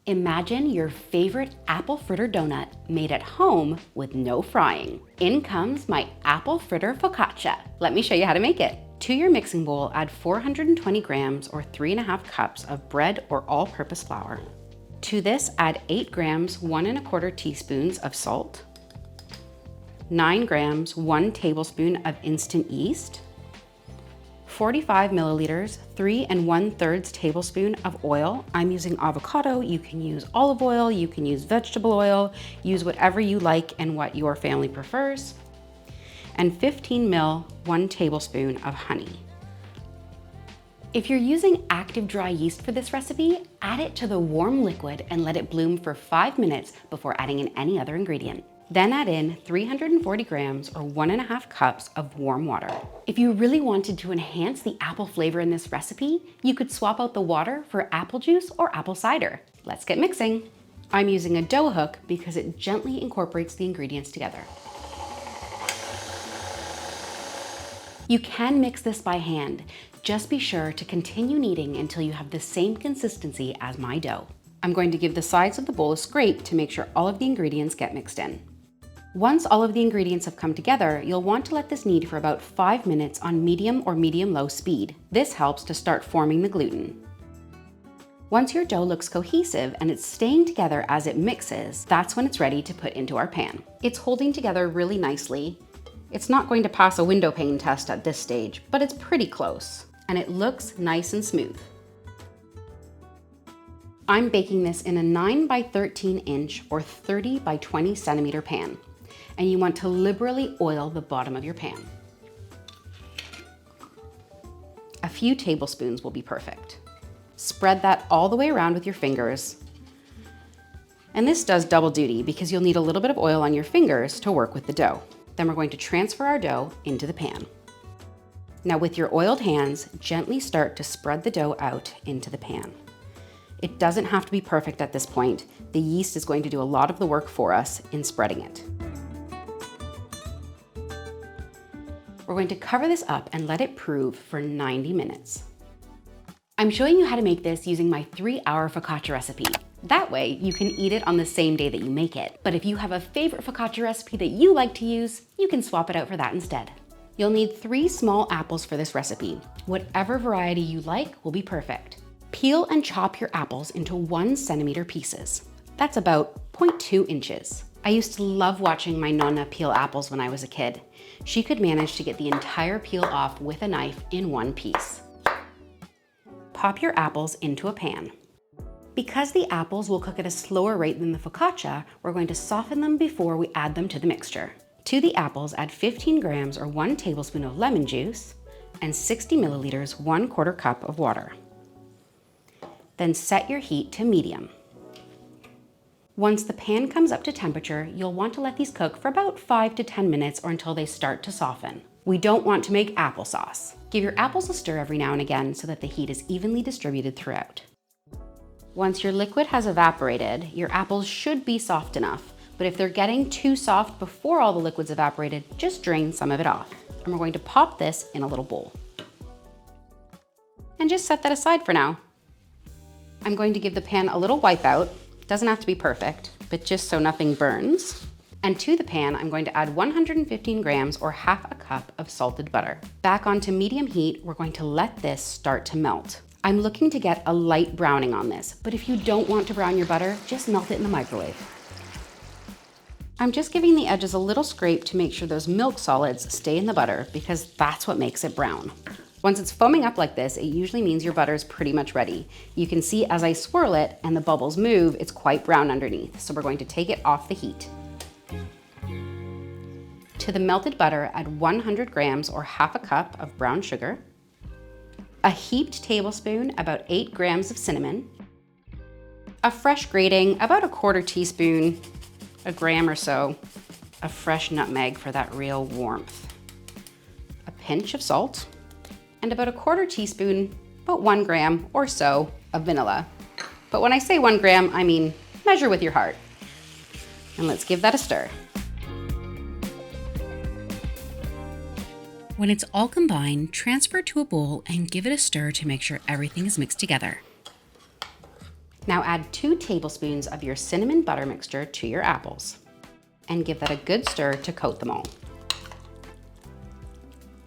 Imagine your favorite apple fritter donut made at home with no frying. In comes my apple fritter focaccia. Let me show you how to make it. To your mixing bowl, add 420 grams or 3.5 cups of bread or all-purpose flour. To this, add 8 grams, 1¼ teaspoons of salt, 9 grams, 1 tablespoon of instant yeast, 45 milliliters, 3 1/3 tablespoon of oil. I'm using avocado. You can use olive oil, you can use vegetable oil, use whatever you like and what your family prefers. And 15 ml, 1 tablespoon of honey. If you're using active dry yeast for this recipe, add it to the warm liquid and let it bloom for 5 minutes before adding in any other ingredient. Then add in 340 grams or 1.5 cups of warm water. If you really wanted to enhance the apple flavor in this recipe, you could swap out the water for apple juice or apple cider. Let's get mixing. I'm using a dough hook because it gently incorporates the ingredients together. You can mix this by hand. Just be sure to continue kneading until you have the same consistency as my dough. I'm going to give the sides of the bowl a scrape to make sure all of the ingredients get mixed in. Once all of the ingredients have come together, you'll want to let this knead for about 5 minutes on medium or medium-low speed. This helps to start forming the gluten. Once your dough looks cohesive and it's staying together as it mixes, that's when it's ready to put into our pan. It's holding together really nicely. It's not going to pass a window pane test at this stage, but it's pretty close, and it looks nice and smooth. I'm baking this in a 9 by 13 inch or 30 by 20 centimeter pan, and you want to liberally oil the bottom of your pan. A few tablespoons will be perfect. Spread that all the way around with your fingers. And this does double duty because you'll need a little bit of oil on your fingers to work with the dough. Then we're going to transfer our dough into the pan. Now with your oiled hands, gently start to spread the dough out into the pan. It doesn't have to be perfect at this point. The yeast is going to do a lot of the work for us in spreading it. We're going to cover this up and let it prove for 90 minutes. I'm showing you how to make this using my 3-hour focaccia recipe. That way, you can eat it on the same day that you make it. But if you have a favorite focaccia recipe that you like to use, you can swap it out for that instead. You'll need 3 small apples for this recipe. Whatever variety you like will be perfect. Peel and chop your apples into 1 centimeter pieces. That's about 0.2 inches. I used to love watching my nonna peel apples when I was a kid. She could manage to get the entire peel off with a knife in one piece. Pop your apples into a pan. Because the apples will cook at a slower rate than the focaccia, we're going to soften them before we add them to the mixture. To the apples, add 15 grams or 1 tablespoon of lemon juice and 60 milliliters, 1/4 cup of water. Then set your heat to medium. Once the pan comes up to temperature, you'll want to let these cook for about 5 to 10 minutes or until they start to soften. We don't want to make applesauce. Give your apples a stir every now and again so that the heat is evenly distributed throughout. Once your liquid has evaporated, your apples should be soft enough, but if they're getting too soft before all the liquid's evaporated, just drain some of it off. And we're going to pop this in a little bowl. And just set that aside for now. I'm going to give the pan a little wipe out. Doesn't have to be perfect, but just so nothing burns. And to the pan, I'm going to add 115 grams or 1/2 cup of salted butter. Back onto medium heat, we're going to let this start to melt. I'm looking to get a light browning on this, but if you don't want to brown your butter, just melt it in the microwave. I'm just giving the edges a little scrape to make sure those milk solids stay in the butter because that's what makes it brown. Once it's foaming up like this, it usually means your butter is pretty much ready. You can see as I swirl it and the bubbles move, it's quite brown underneath. So we're going to take it off the heat. To the melted butter, add 100 grams or 1/2 cup of brown sugar, a heaped tablespoon, about 8 grams of cinnamon, a fresh grating, about 1/4 teaspoon, a gram or so, of fresh nutmeg for that real warmth, a pinch of salt, and about 1/4 teaspoon, about 1 gram or so of vanilla. But when I say 1 gram, I mean measure with your heart. And let's give that a stir. When it's all combined, transfer to a bowl and give it a stir to make sure everything is mixed together. Now add 2 tablespoons of your cinnamon butter mixture to your apples and give that a good stir to coat them all.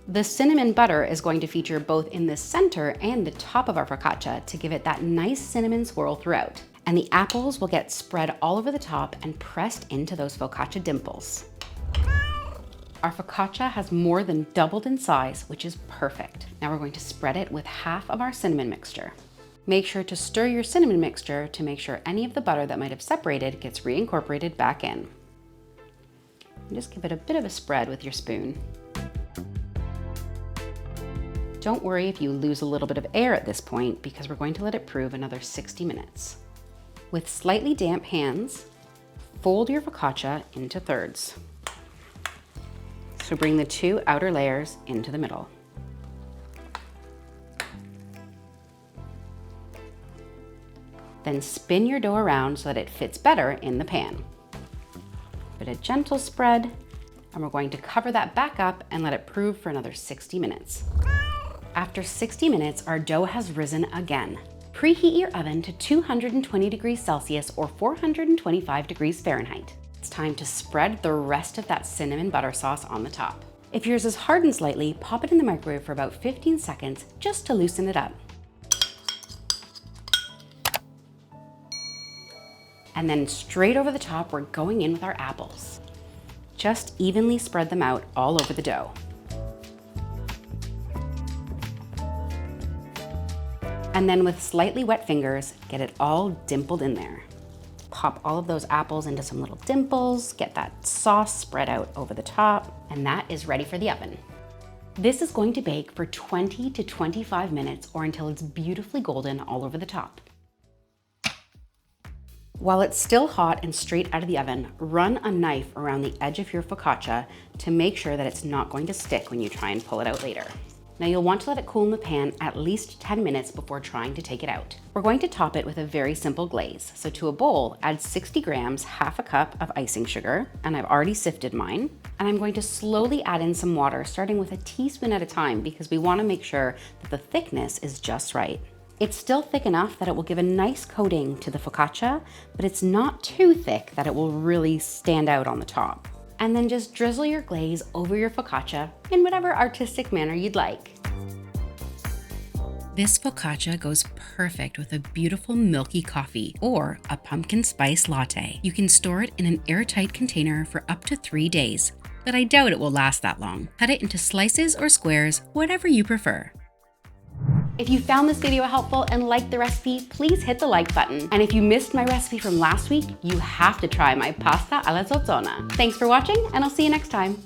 The cinnamon butter is going to feature both in the center and the top of our focaccia to give it that nice cinnamon swirl throughout. And the apples will get spread all over the top and pressed into those focaccia dimples. Our focaccia has more than doubled in size, which is perfect. Now we're going to spread it with half of our cinnamon mixture. Make sure to stir your cinnamon mixture to make sure any of the butter that might have separated gets reincorporated back in. And just give it a bit of a spread with your spoon. Don't worry if you lose a little bit of air at this point because we're going to let it prove another 60 minutes. With slightly damp hands, fold your focaccia into thirds. So bring the 2 outer layers into the middle. Then spin your dough around so that it fits better in the pan. Give it a gentle spread, and we're going to cover that back up and let it prove for another 60 minutes. After 60 minutes, our dough has risen again. Preheat your oven to 220 degrees Celsius or 425 degrees Fahrenheit. It's time to spread the rest of that cinnamon butter sauce on the top. If yours is hardened slightly, pop it in the microwave for about 15 seconds just to loosen it up. And then straight over the top, we're going in with our apples. Just evenly spread them out all over the dough. And then with slightly wet fingers, get it all dimpled in there. Pop all of those apples into some little dimples, get that sauce spread out over the top, and that is ready for the oven. This is going to bake for 20 to 25 minutes or until it's beautifully golden all over the top. While it's still hot and straight out of the oven, run a knife around the edge of your focaccia to make sure that it's not going to stick when you try and pull it out later. Now you'll want to let it cool in the pan at least 10 minutes before trying to take it out. We're going to top it with a very simple glaze. So to a bowl, add 60 grams, half a cup of icing sugar, and I've already sifted mine. And I'm going to slowly add in some water, starting with a teaspoon at a time because we want to make sure that the thickness is just right. It's still thick enough that it will give a nice coating to the focaccia, but it's not too thick that it will really stand out on the top. And then just drizzle your glaze over your focaccia in whatever artistic manner you'd like. This focaccia goes perfect with a beautiful milky coffee or a pumpkin spice latte. You can store it in an airtight container for up to 3 days, but I doubt it will last that long. Cut it into slices or squares, whatever you prefer. If you found this video helpful and liked the recipe, please hit the like button. And if you missed my recipe from last week, you have to try my pasta alla Zozzona. Thanks for watching, and I'll see you next time.